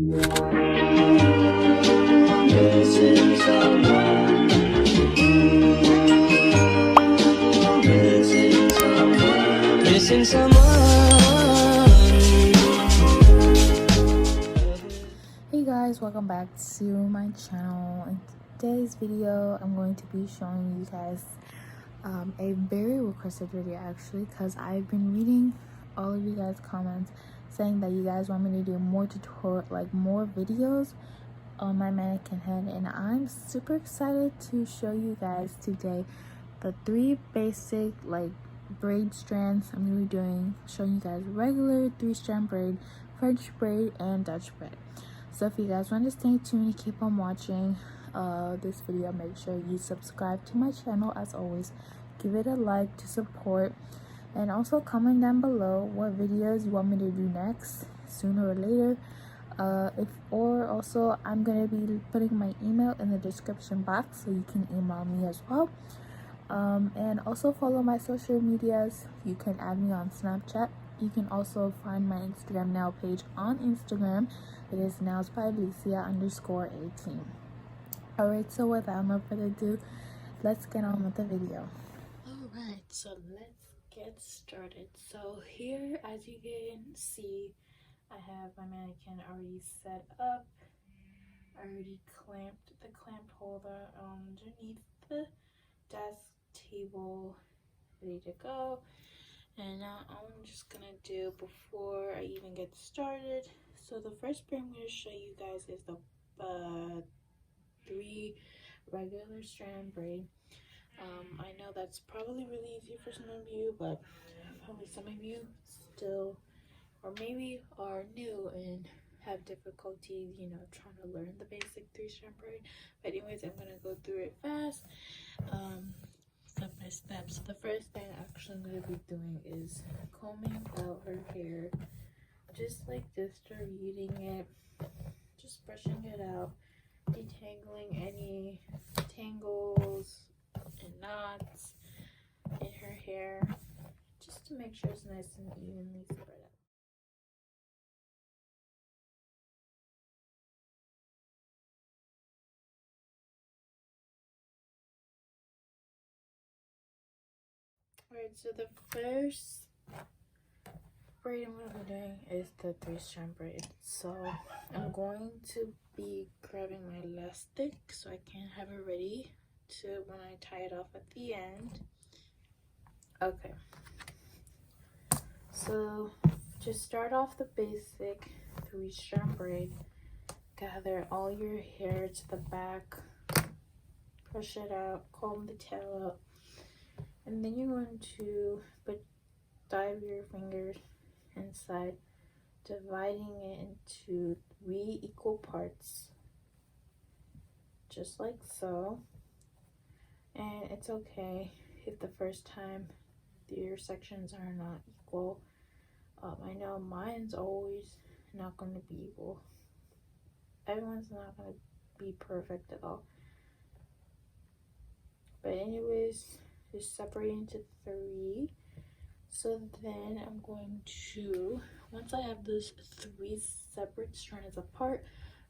Missing someone. Missing someone. Missing someone. Hey guys, welcome back to my channel. In today's video, I'm going to be showing you guys a very requested video actually, because I've been reading all of you guys' comments saying that you guys want me to do more tutorial, like more videos on my mannequin head, and I'm super excited to show you guys today the 3 basic like braid strands I'm gonna be doing, showing you guys regular 3-strand braid, French braid, and Dutch braid. So if you guys want to stay tuned, keep on watching this video. Make sure you subscribe to my channel. As always, give it a like to support, and also comment down below what videos you want me to do next, sooner or later. Also I'm gonna be putting my email in the description box, so you can email me as well. And also follow my social medias. You can add me on Snapchat. You can also find my Instagram now page on Instagram. It is nailsbyalicia_18. Alright, so without no further ado, let's get on with the video. Alright, so let's get started. So here, as you can see, I have my mannequin already set up. I already clamped the clamp holder underneath the desk table, ready to go. And now I'm just gonna do, before I even get started, so the first braid I'm going to show you guys is the 3 regular strand braid. I know that's probably really easy for some of you, but probably some of you still, or maybe are new and have difficulty, you know, trying to learn the basic 3-strand braid. But anyways, I'm gonna go through it fast, step by step. So the first thing actually I'm gonna be doing is combing out her hair, just like distributing it, just brushing it out, detangling any tangles and knots in her hair, just to make sure it's nice and evenly spread out. Alright, so the first braid I'm going to be doing is the 3-strand braid. So I'm going to be grabbing my elastic so I can have it ready to when I tie it off at the end. Okay, so to start off the basic 3-strand braid, gather all your hair to the back, brush it out, comb the tail out, and then you're going to dive your fingers inside, dividing it into 3 equal parts, just like so. And it's okay if the first time your sections are not equal. I know mine's always not going to be equal. Everyone's not going to be perfect at all. But anyways, just separate into 3. So then I'm going to, once I have those 3 separate strands apart,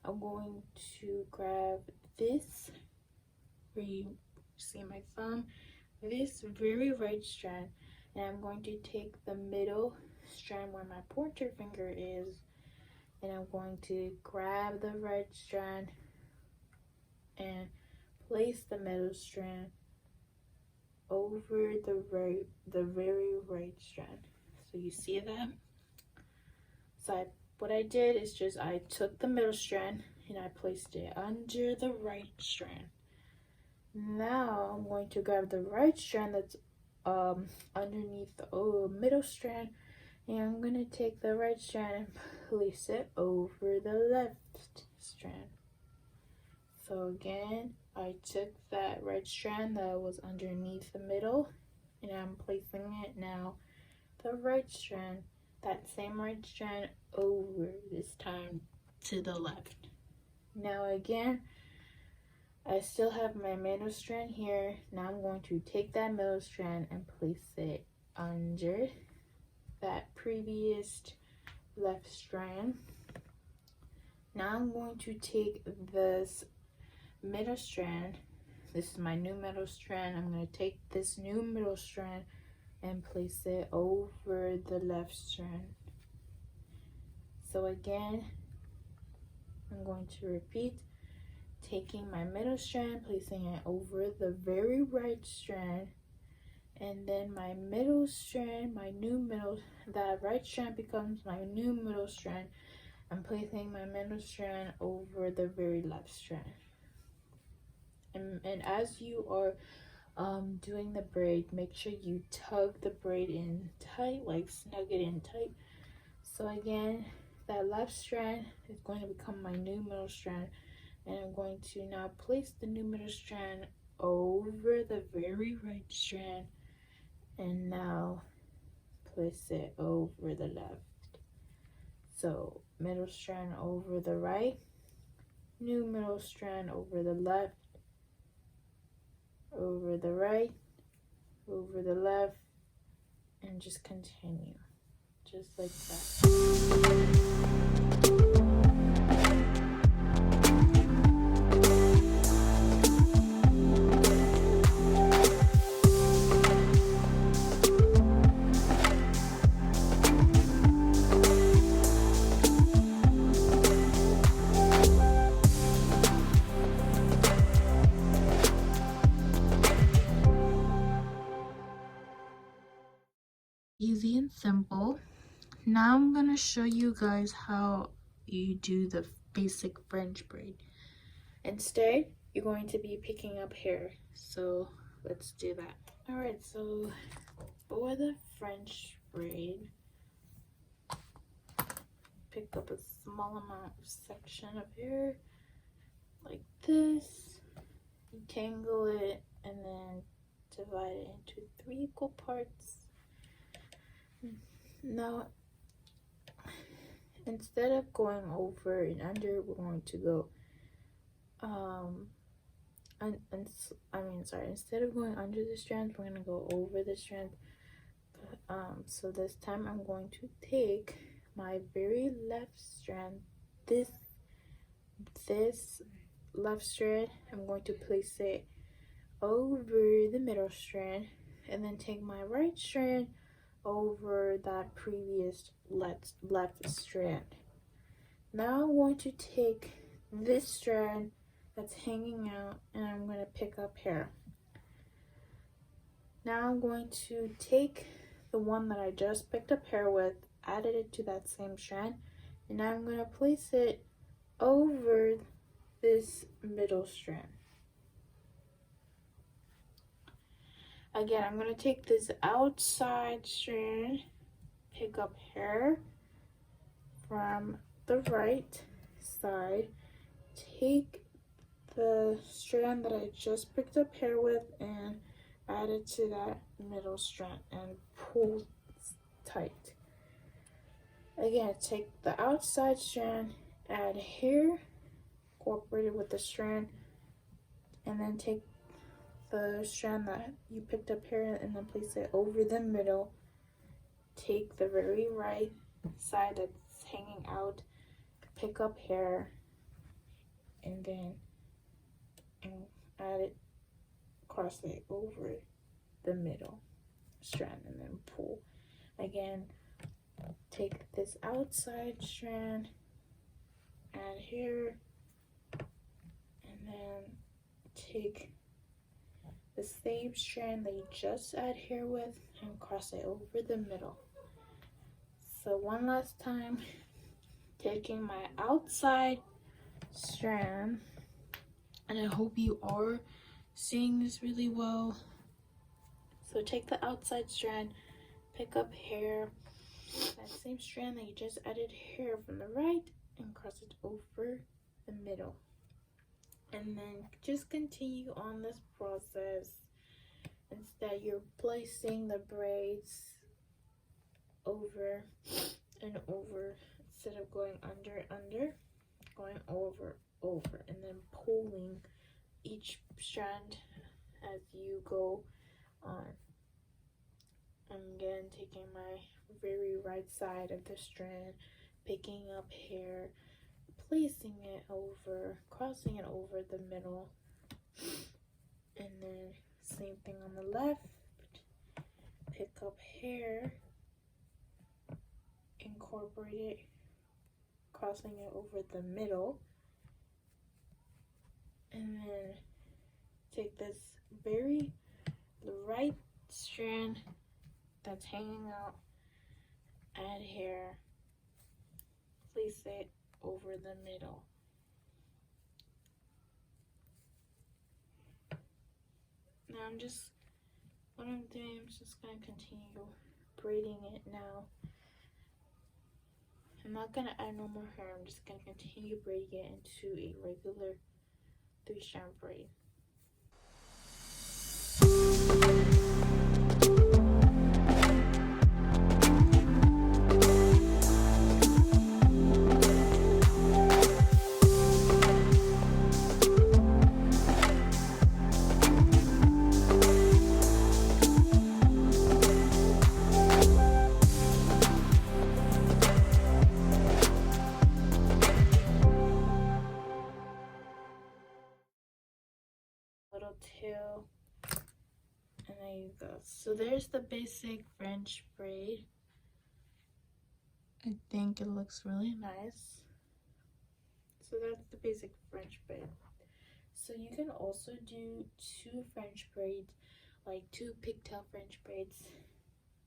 I'm going to grab this, where you see my thumb, this very right strand, and I'm going to take the middle strand where my pointer finger is, and I'm going to grab the right strand and place the middle strand over the very right strand. So you see that? So what I did is just I took the middle strand and I placed it under the right strand. Now I'm going to grab the right strand that's underneath the middle strand, and I'm going to take the right strand and place it over the left strand. So again, I took that right strand that was underneath the middle, and I'm placing it now, the right strand, that same right strand, over, this time to the left. Now again, I still have my middle strand here. Now I'm going to take that middle strand and place it under that previous left strand. Now I'm going to take this middle strand. This is my new middle strand. I'm going to take this new middle strand and place it over the left strand. So again, I'm going to repeat, taking my middle strand, placing it over the very right strand, and then my middle strand, that right strand becomes my new middle strand. I'm placing my middle strand over the very left strand. And as you are doing the braid, make sure you tug the braid in tight, like snug it in tight. So again, that left strand is going to become my new middle strand, and I'm going to now place the new middle strand over the very right strand, and now place it over the left. So middle strand over the right, new middle strand over the left, over the right, over the left, and just continue just like that. Easy and simple. Now I'm gonna show you guys how you do the basic French braid. Instead, you're going to be picking up hair. So let's do that. Alright, so for the French braid, pick up a small amount of section of hair like this, tangle it, and then divide it into 3 equal parts. Now, instead of going over and under, we're going to go instead of going under the strands, we're going to go over the strands. So this time I'm going to take my very left strand, this left strand, I'm going to place it over the middle strand, and then take my right strand over that previous left strand. Now I'm going to take this strand that's hanging out, and I'm going to pick up hair. Now I'm going to take the one that I just picked up hair with, added it to that same strand, and now I'm going to place it over this middle strand. Again, I'm going to take this outside strand, pick up hair from the right side, take the strand that I just picked up hair with and add it to that middle strand and pull tight. Again, take the outside strand, add hair, incorporate it with the strand, and then take the strand that you picked up hair and then place it over the middle. Take the very right side that's hanging out, pick up hair, and then add it, cross it over the middle strand, and then pull. Again, take this outside strand, add hair, and then take the same strand that you just add hair with and cross it over the middle. So one last time, taking my outside strand, and I hope you are seeing this really well. So take the outside strand, pick up hair, that same strand that you just added hair from the right, and cross it over the middle. And then just continue on this process. Instead, you're placing the braids over and over, instead of going under, going over, and then pulling each strand as you go on. I'm again taking my very right side of the strand, picking up hair, placing it over, crossing it over the middle, and then same thing on the left. Pick up hair, incorporate it, crossing it over the middle, and then take this the right strand that's hanging out, add hair, place it over the middle. Now what I'm doing, I'm just gonna continue braiding it now. I'm not gonna add no more hair, I'm just gonna continue braiding it into a regular 3-strand braid. Little tail, and there you go. So there's the basic French braid. I think it looks really nice. So that's the basic French braid. So you can also do 2 French braids, like 2 pigtail French braids,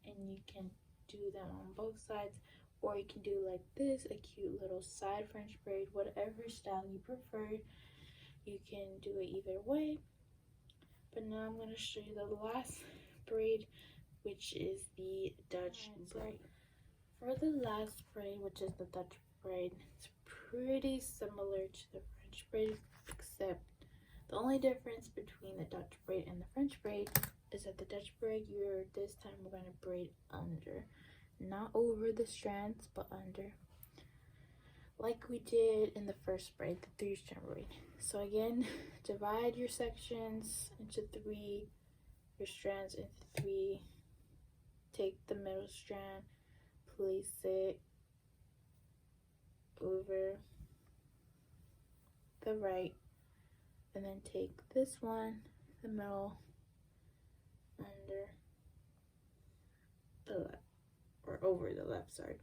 and you can do them on both sides, or you can do like this, a cute little side French braid, whatever style you prefer. You can do it either way. But now I'm going to show you the last braid, which is the Dutch braid. For the last braid, which is the Dutch braid, it's pretty similar to the French braid, except the only difference between the Dutch braid and the French braid is that the Dutch braid, this time we're going to braid under, not over the strands, but under, like we did in the first braid, the 3-strand braid. So again, divide your sections into 3, your strands into 3, take the middle strand, place it over the right, and then take this one, the middle, under the left, or over the left, sorry.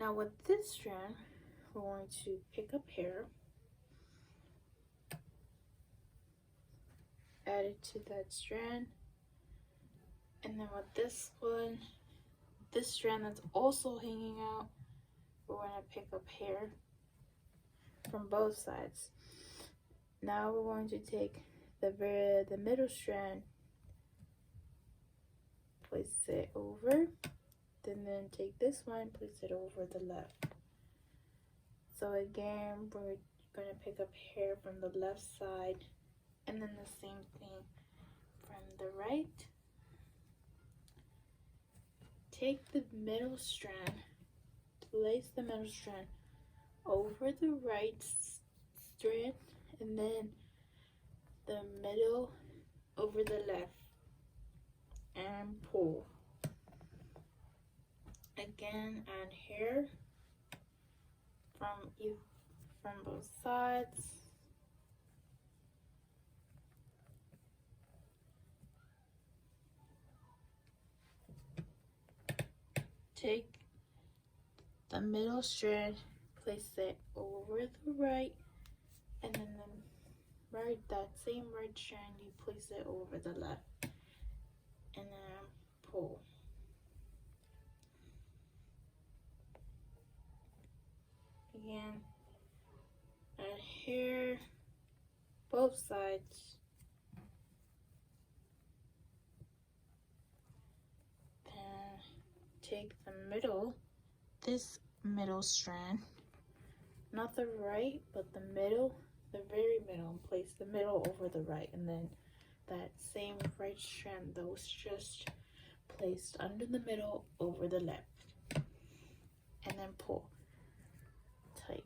Now with this strand, we're going to pick up hair, add it to that strand, and then with this one, this strand that's also hanging out, we're going to pick up hair from both sides. Now we're going to take the middle strand, place it over, then take this one, place it over the left. So again, we're going to pick up hair from the left side, and then the same thing from the right. Take the middle strand, place the middle strand over the right strand, and then the middle over the left, and pull. Again, add hair from both sides. Take the middle strand, place it over the right, and then that same right strand, you place it over the left, and then pull. Again, add hair, both sides. Then take the middle, this middle strand, not the right, but the middle, the very middle, and place the middle over the right, and then that same right strand that was just placed under the middle over the left, and then pull tight.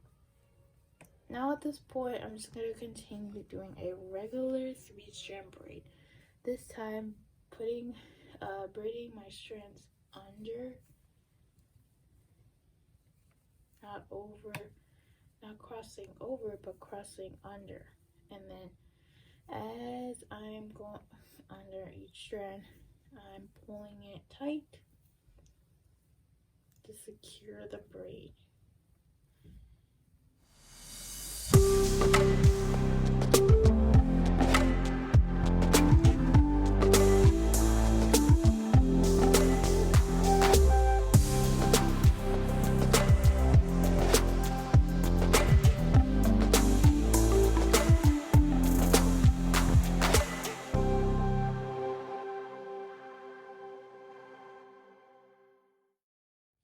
Now at this point, I'm just going to continue doing a regular 3-strand braid. This time, braiding my strands under not crossing over, but crossing under. And then as I'm going under each strand, I'm pulling it tight to secure the braid.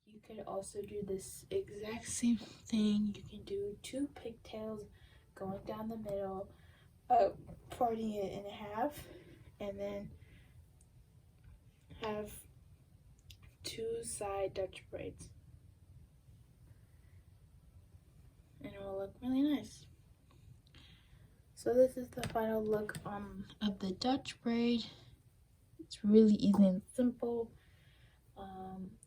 You could also do this exact same thing. You can do 2 pigtails going down the middle, parting it in half, and then have 2 side Dutch braids. And it will look really nice. So this is the final look of the Dutch braid. It's really easy and simple.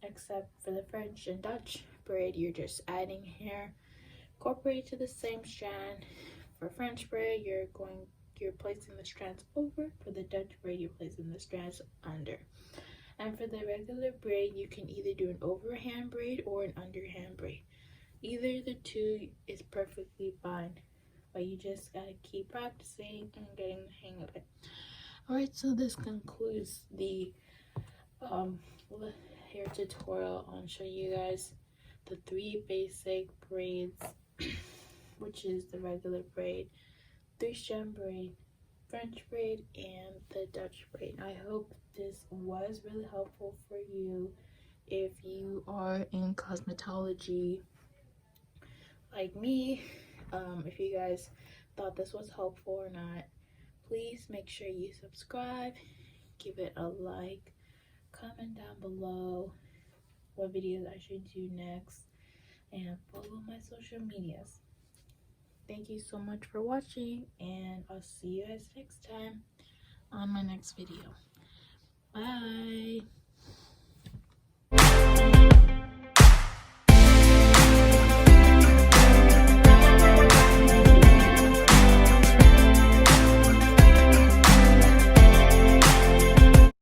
Except for the French and Dutch braid, you're just adding hair incorporated to the same strand. For French braid, you're placing the strands over. For the Dutch braid, you're placing the strands under. And for the regular braid, you can either do an overhand braid or an underhand braid. Either the two is perfectly fine, but you just gotta keep practicing and getting the hang of it. Alright, so this concludes the hair tutorial on showing you guys the 3 basic braids, which is the regular braid, 3-strand braid, French braid, and the Dutch braid. I hope this was really helpful for you if you are in cosmetology like me. If you guys thought this was helpful or not, please make sure you subscribe, give it a like, comment down below what videos I should do next, and follow my social medias. Thank you so much for watching, and I'll see you guys next time on my next video. Bye.